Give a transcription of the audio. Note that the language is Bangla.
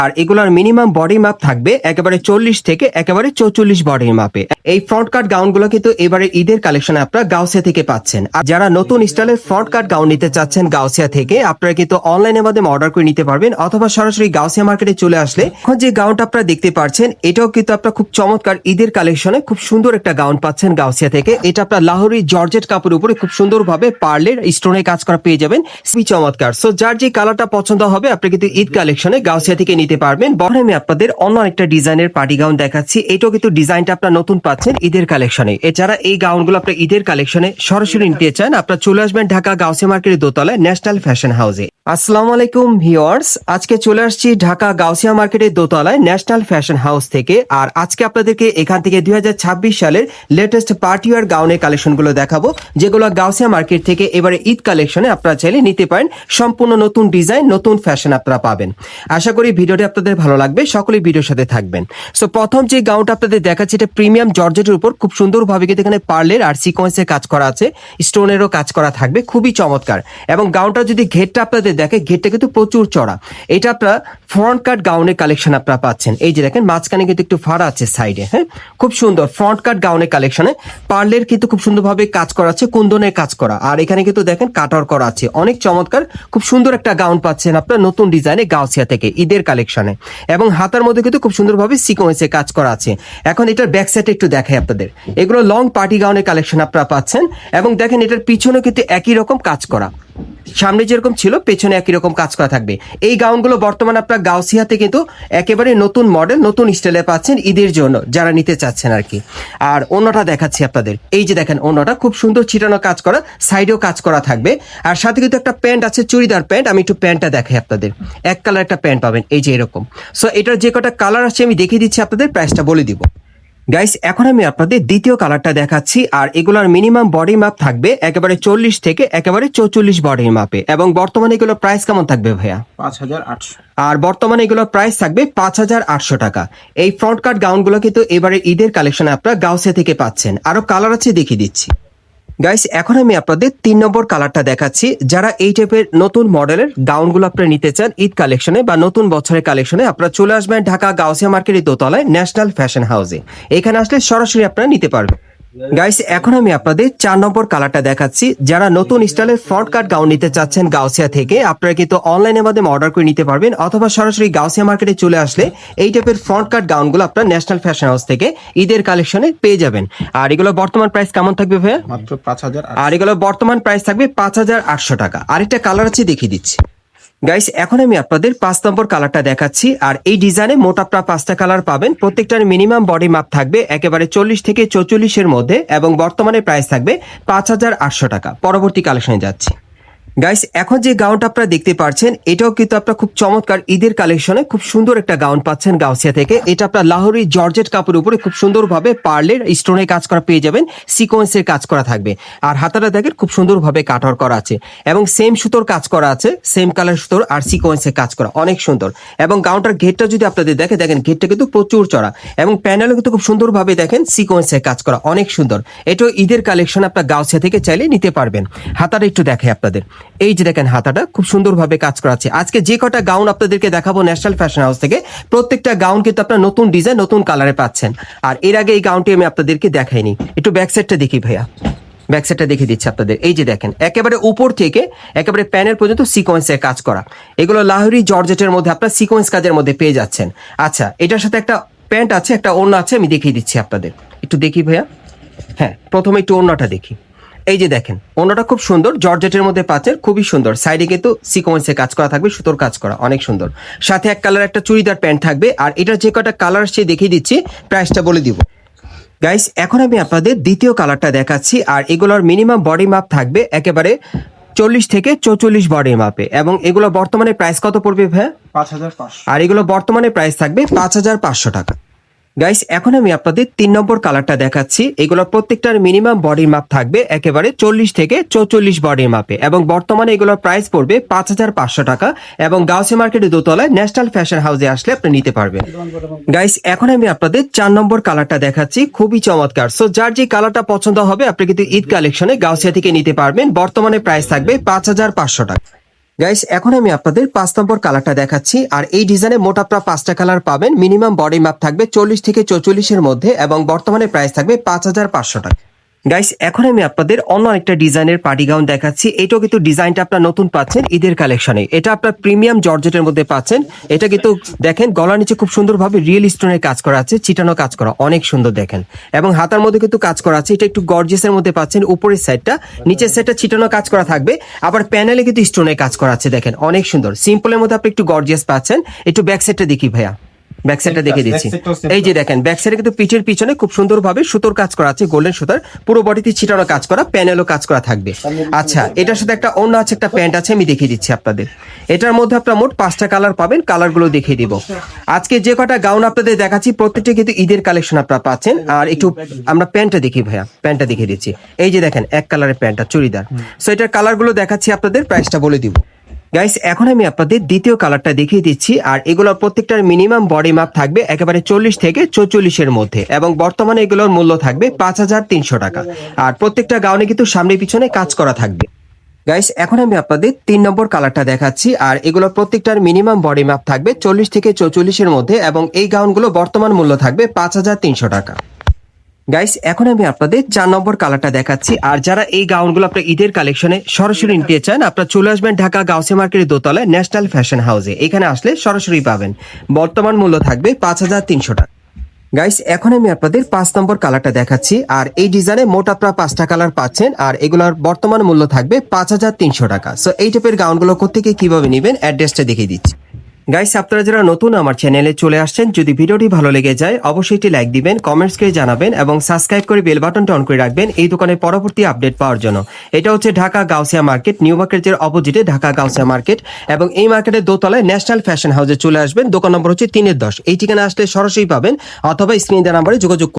আর এগুলোর মিনিমাম বডি মাপ থাকবে একেবারে 40 থেকে একেবারে 44 বডির মাপে। এই ফ্রন্ট কাট গাউনগুলো কিন্তু এবারে ঈদের কালেকশনে আপনারা গাউসিয়া থেকে পাচ্ছেন। আর যারা নতুন স্টাইলের ফ্রন্ট কাট গাউন নিতে চাচ্ছেন গাউসিয়া থেকে, আপনারা কিন্তু অনলাইনের মাধ্যমে অর্ডার করে নিতে পারবেন, অথবা সরাসরি গাউসিয়া মার্কেটে চলে আসলে এখন যে গাউনটা আপনারা দেখতে পাচ্ছেন এটাও কিন্তু আপনারা খুব চমৎকার ঈদের কালেকশনে খুব সুন্দর একটা গাউন পাচ্ছেন গাউসিয়া থেকে। এটা আপনার লাহোরি জর্জেট কাপড়ের উপরে খুব সুন্দরভাবে পার্লের স্টোনের কাজ করা পেয়ে যাবেন, খুবই চমৎকার। সো যার যে কালারটা পছন্দ হবে আপনি কিন্তু ঈদ কালেকশনে গাউসিয়া থেকে নিতে পারবেন। বড় আমি আপনাদের অন্য একটা ডিজাইনের পার্টি গাউন দেখাচ্ছি, এটাও কিন্তু ডিজাইনটা আপনারা নতুন পাচ্ছেন ঈদের কালেকশনে। এছাড়া এই গাউনগুলো আপনার ঈদের কালেকশনে সরাসরি নিতে চান, আপনারা চলে আসবেন ঢাকা গাউসিয়া মার্কেটের দোতলায় ন্যাশনাল ফ্যাশন হাউসে। আসসালামু আলাইকুম ভিউয়ার্স, আজকে চলে আসছি ঢাকা গাউসিয়া মার্কেটের দোতলায় ন্যাশনাল ফ্যাশন হাউস থেকে। আর আজকে আপনাদেরকে এখান থেকে 2026 সালের লেটেস্ট পার্টি ওয়্যার গাউনের কালেকশনগুলো দেখাবো, যেগুলো গাউসিয়া মার্কেট থেকে এবারে ঈদ কালেকশনে আপনারা চাইলে নিতে পারেন। সম্পূর্ণ নতুন ডিজাইন, নতুন ফ্যাশন আপনারা পাবেন। আশা করি ভিডিওটি আপনাদের ভালো লাগবে, সকলেই ভিডিওর সাথে থাকবেন। সো প্রথম যে গাউনটা আপনাদের দেখাচ্ছি এটা প্রিমিয়াম জর্জেটের উপর খুব সুন্দরভাবে কিন্তু এখানে পার্লের আর সিকোয়েন্সের কাজ করা আছে, স্টোনেরও কাজ করা থাকবে, খুবই চমৎকার। এবং গাউনটা যদি ঘেরটা আপনাদের দেখে, ঘেরটা কিন্তু প্রচুর চড়া। এটা আপনারা ফ্রন্ট কাট গাউনের কালেকশন আপনারা পাচ্ছেন। এই যে দেখেন মাঝখানে কিন্তু একটু ফাড়া আছে সাইডে, হ্যাঁ, খুব সুন্দর ফ্রন্ট কাট গাউনের কালেকশনে পার্লের কিন্তু খুব সুন্দরভাবে কাজ করা আছে, কুন্দনের কাজ করা। আর এখানে কিন্তু দেখেন কাটার করা আছে, অনেক চমৎকার, খুব সুন্দর একটা গাউন পাচ্ছেন আপনারা নতুন ডিজাইনে গাউসিয়া থেকে ঈদের কালেকশনে। এবং হাতার মধ্যে কিন্তু খুব সুন্দরভাবে সিকোয়েন্সে কাজ করা আছে। এখন এটার ব্যাক সাইডে একটু দেখাই আপনাদের, এগুলো লং পার্টি গাউনের কালেকশন আপনারা পাচ্ছেন। এবং দেখেন এটার পিছনে কিন্তু একই রকম কাজ করা, সামনে যেরকম ছিল পেছনে একই রকম কাজ করা থাকবে। এই গাউনগুলো বর্তমানে আপনার গাউসিয়াতে কিন্তু একেবারে নতুন মডেল, নতুন স্টাইলে পাচ্ছেন ঈদের জন্য যারা নিতে চাচ্ছেন আর কি। আর অন্যটা দেখাচ্ছি আপনাদের, এই যে দেখেন অন্যটা খুব সুন্দর ছিটানো কাজ করা, সাইডেও কাজ করা থাকবে। আর সাথে কিন্তু একটা প্যান্ট আছে, চুড়িদার প্যান্ট। আমি একটু প্যান্টটা দেখাই আপনাদের, এক কালার একটা প্যান্ট পাবেন, এই যে এরকম। সো এটার যে কটা কালার আছে আমি দেখিয়ে দিচ্ছি, আপনাদের প্রাইসটা বলে দিব। গাইস এখন আমি আপনাদের দ্বিতীয় কালারটা দেখাচ্ছি। আর এগুলোর মিনিমাম বডি মাপ থাকবে একেবারে 40 থেকে একেবারে 44 বডির মাপে। এবং বর্তমানে এগুলোর প্রাইস কেমন থাকবে ভাইয়া? 5800। আর বর্তমানে এগুলোর প্রাইস থাকবে 5800 টাকা। এই ফ্রন্ট কাট গাউনগুলো কিন্তু এবারে ঈদের কালেকশনে আপনারা গাউসিয়া থেকে পাচ্ছেন। আরো কালার আছে, দেখিয়ে দিচ্ছি। গাইস এখন আমি আপনাদের 3 নম্বর কালারটা দেখাচ্ছি। যারা এই টাইপের নতুন মডেলের গাউনগুলো আপনারা নিতে চান ঈদ কালেকশনে বা নতুন বছরের কালেকশনে, আপনারা চলে আসবেন ঢাকা গাউসিয়া মার্কেটের দোতলায় ন্যাশনাল ফ্যাশন হাউসে। এখানে আসলে সরাসরি আপনারা নিতে পারবেন। গাইস এখন আমি আপনাদের 4 নম্বর কালারটা দেখাচ্ছি। যারা নতুন স্টাইলের ফ্রন্ট কাট গাউন নিতে চাচ্ছেন গাউসিয়া থেকে, আপনারা কিন্তু অনলাইনের মাধ্যমে অর্ডার করে নিতে পারবেন, অথবা সরাসরি গাউসিয়া মার্কেটে চলে আসলে এই টাইপের ফ্রন্ট কাট গাউনগুলো আপনারা ন্যাশনাল ফ্যাশন হাউস থেকে ঈদের কালেকশনে পেয়ে যাবেন। আর এগুলো বর্তমান প্রাইস কেমন থাকবে ভাইয়া? মাত্র 5000। আর এগুলো বর্তমান প্রাইস থাকবে 5800 টাকা। আরেকটা কালার আছে, দেখিয়ে দিচ্ছি। গাইস এখন আমি আপনাদের 5 নম্বর কালারটা দেখাচ্ছি। আর এই ডিজাইনে মোট আপনারা 5টা কালার পাবেন, প্রত্যেকটার মিনিমাম বডি মাপ থাকবে একেবারে 40 থেকে 44 এর মধ্যে। এবং বর্তমানে প্রাইস থাকবে 5800 টাকা। পরবর্তী কালেকশনে যাচ্ছি। গাইস এখন যে গাউনটা আপনারা দেখতে পাচ্ছেন এটাও কিন্তু আপনারা খুব চমৎকার ঈদের কালেকশনে খুব সুন্দর একটা গাউন পাচ্ছেন গাউসিয়া থেকে। এটা আপনার লাহোরি জর্জেট কাপড়ের উপরে খুব সুন্দরভাবে পার্লের স্টোনের কাজ করা পেয়ে যাবেন, সিকোয়েন্সের কাজ করা থাকবে। আর হাতাটা দেখেন খুব সুন্দরভাবে কাটার করা আছে, এবং সেম সুতোর কাজ করা আছে, সেম কালার সুতোর আর সিকোয়েন্সের কাজ করা, অনেক সুন্দর। এবং গাউনটার ঘেরটা যদি আপনাদের দেখেন ঘেরটা কিন্তু প্রচুর চড়া, এবং প্যানেলও কিন্তু খুব সুন্দরভাবে দেখেন সিকোয়েন্সের কাজ করা, অনেক সুন্দর। এটাও ঈদের কালেকশন আপনার গাউসিয়া থেকে চাইলে নিতে পারবেন। হাতাটা একটু দেখাই আপনাদের, এই যে দেখেন হাতাটা খুব সুন্দরভাবে কাজ করা আছে। আজকে যে কটা গাউন আপনাদেরকে দেখাবো ন্যাশনাল ফ্যাশন হাউস থেকে, প্রত্যেকটা গাউন কিন্তু আপনার নতুন ডিজাইন, নতুন কালারে পাচ্ছেন। আর এর আগে এই গাউনটি আমি আপনাদেরকে দেখাইনি, একটু ব্যাক সাইডটা দেখি ভাইয়া, ব্যাক সাইডটা দেখিয়ে দিচ্ছি আপনাদের। এই যে দেখেন একেবারে উপর থেকে একেবারে প্যানেল পর্যন্ত সিকোয়েন্সের কাজ করা, এগুলো লাহোরি জর্জেটের মধ্যে আপনার সিকোয়েন্স কাজের মধ্যে পেয়ে যাচ্ছেন। আচ্ছা এটার সাথে একটা প্যান্ট আছে, একটা ওড়না আছে, আমি দেখিয়ে দিচ্ছি আপনাদের, একটু দেখি ভাইয়া। হ্যাঁ প্রথমে একটু ওড়নাটা দেখি। এই যে দেখেন ওড়নাটা খুব সুন্দর, জর্জেটের মধ্যে পাচ্ছেন, খুবই সুন্দর। সাইডে কিন্তু সিকোয়েন্সে কাজ করা থাকবে, সুতোর কাজ করা, অনেক সুন্দর। সাথে এক কালার একটা চুড়িদার প্যান্ট থাকবে। আর এটার যে কটা কালার সে দেখিয়ে দিচ্ছি, প্রাইসটা বলে দিব। গাইস এখন আমি আপনাদের দ্বিতীয় কালারটা দেখাচ্ছি। আর এগুলোর মিনিমাম বডি মাপ থাকবে একেবারে 40 থেকে 44 বডির মাপে। এবং এগুলো বর্তমানে প্রাইস কত পড়বে ভাই? 5500। আর এগুলো বর্তমানে প্রাইস থাকবে 5500 টাকা। গাইস এখন আমি আপনাদের 3 নম্বর কালারটা দেখাচ্ছি। এগুলো প্রত্যেকটার মিনিমাম বডির মাপ থাকবে একেবারে 40 থেকে 44 বডির মাপে। এবং বর্তমানে এগুলোর প্রাইস পড়বে 5500 টাকা। এবং গাউসিয়া মার্কেটের দোতলায় ন্যাশনাল ফ্যাশন হাউসে আসলে আপনি নিতে পারবেন। গাইস এখন আমি আপনাদের 4 নম্বর কালারটা দেখাচ্ছি, খুবই চমৎকার। সো যার যে কালারটা পছন্দ হবে আপনি কিন্তু ঈদ কালেকশনে গাউসিয়া থেকে নিতে পারবেন। বর্তমানে প্রাইস থাকবে 5500 টাকা। গাইস এখন আমি আপনাদের 5 নম্বর কালারটা দেখাচ্ছি। আর এই ডিজাইনে মোট আপনারা 5টা কালার পাবেন। মিনিমাম বডি মাপ থাকবে 40 থেকে 44 এর মধ্যে এবং বর্তমানে প্রাইস থাকবে 5500 টাকা। গাইস এখন আমি আপনাদের অন্য একটা ডিজাইনের পার্টি গাউন দেখাচ্ছি। এটাও কিন্তু ডিজাইনটা আপনারা নতুন পাচ্ছেন ঈদের কালেকশনে। এটা আপনার প্রিমিয়াম জর্জেটের মধ্যে পাচ্ছেন। এটা কিন্তু দেখেন গলার নিচে খুব সুন্দরভাবে রিয়েল স্টোনের কাজ করা আছে, চিটানো কাজ করা, অনেক সুন্দর দেখেন। এবং হাতার মধ্যে কিন্তু কাজ করা আছে। এটা একটু গর্জিয়াসের মধ্যে পাচ্ছেন। উপরের সাইডটা, নিচের সাইডটা চিটানো কাজ করা থাকবে। আবার প্যানেলে কিন্তু স্টোনের কাজ করা আছে, দেখেন অনেক সুন্দর। সিম্পলের মধ্যে আপনি একটু গর্জিয়াস পাচ্ছেন। একটু ব্যাক সাইডটা দেখি ভাইয়া, ব্যাক সাইডটা দেখে দিচ্ছি। এই যে দেখেন ব্যাক সাইডে কিন্তু পিঠের পিছনে খুব সুন্দরভাবে সুতোর কাজ করা আছে, গোল্ডেন সুতার। পুরো বডিতে ছিটানো কাজ করা, প্যানেলও কাজ করা থাকবে। আচ্ছা, এটার সাথে একটা অন্য আছে, একটা প্যান্ট আছে, আমি দেখিয়ে দিচ্ছি আপনাদের। এটার মধ্যে আপনারা মোট 5টা কালার পাবেন। কালারগুলো দেখিয়ে দিব। আজকে যে কটা গাউন আপনাদের দেখাচ্ছি প্রত্যেকটা কিন্তু ঈদের কালেকশন আপনারা পাচ্ছেন। আর একটু আমরা প্যান্টটা দেখি ভাইয়া, প্যান্টটা দেখিয়ে দিচ্ছি। এই যে দেখেন এক কালারের প্যান্টটা চুড়িদার। সো এটার কালারগুলো দেখাচ্ছি আপনাদের, প্রাইসটা বলে দিব। গাইস এখন আমি আপনাদের দ্বিতীয় কালারটা দেখিয়ে দিচ্ছি। আর এগুলোর প্রত্যেকটার মিনিমাম বডি মাপ থাকবে একেবারে 40 থেকে 44 এর মধ্যে এবং বর্তমানে এগুলোর মূল্য থাকবে 5300 টাকা। আর প্রত্যেকটা গাউনে কিন্তু সামনে পিছনে কাজ করা থাকবে। গাইস এখন আমি আপনাদের 3 নম্বর কালারটা দেখাচ্ছি। আর এগুলো প্রত্যেকটার মিনিমাম বডি মাপ থাকবে 40 থেকে 44 এর মধ্যে এবং এই গাউনগুলো বর্তমান মূল্য থাকবে 5300 টাকা। গাইস এখন আমি আপনাদের 4 নম্বর কালারটা দেখাচ্ছি। আর যারা এই গাউনগুলো আপনার ঈদের কালেকশনে সরাসরি নিতে চান, আপনারা চলে আসবেন ঢাকা গাউসিয়া মার্কেটের দোতলায় ন্যাশনাল ফ্যাশন হাউসে। এখানে আসলে সরাসরি পাবেন। বর্তমান মূল্য থাকবে 5300 টাকা। গাইস এখন আমি আপনাদের 5 নম্বর কালারটা দেখাচ্ছি। আর এই ডিজাইনে মোট আপনারা 5টা কালার পাচ্ছেন। আর এগুলোর বর্তমান মূল্য থাকবে 5300 টাকা। সো এই টাইপের গাউনগুলো কোত্থেকে কিভাবে নেবেন অ্যাড্রেসটা দেখিয়ে দিচ্ছি। গাইস আপনারা যারা নতুন আমার চ্যানেলে চলে আসছেন, যদি ভিডিওটি ভালো লেগে যায় অবশ্যই একটি লাইক দিবেন, কমেন্টস করে জানাবেন এবং সাবস্ক্রাইব করে বেল বাটনটা অন করে রাখবেন এই দোকানের পরবর্তী আপডেট পাওয়ার জন্য। এটা হচ্ছে ঢাকা গাউসিয়া মার্কেট, নিউ মার্কেটের অপোজিটে ঢাকা গাউসিয়া মার্কেট এবং এই মার্কেটের দোতলায় ন্যাশনাল ফ্যাশন হাউসে চলে আসবেন। দোকান নম্বর হচ্ছে 3-10। এই ঠিকানা আসলে সরাসরি পাবেন অথবা স্ক্রিনে দেওয়া নাম্বারে যোগাযোগ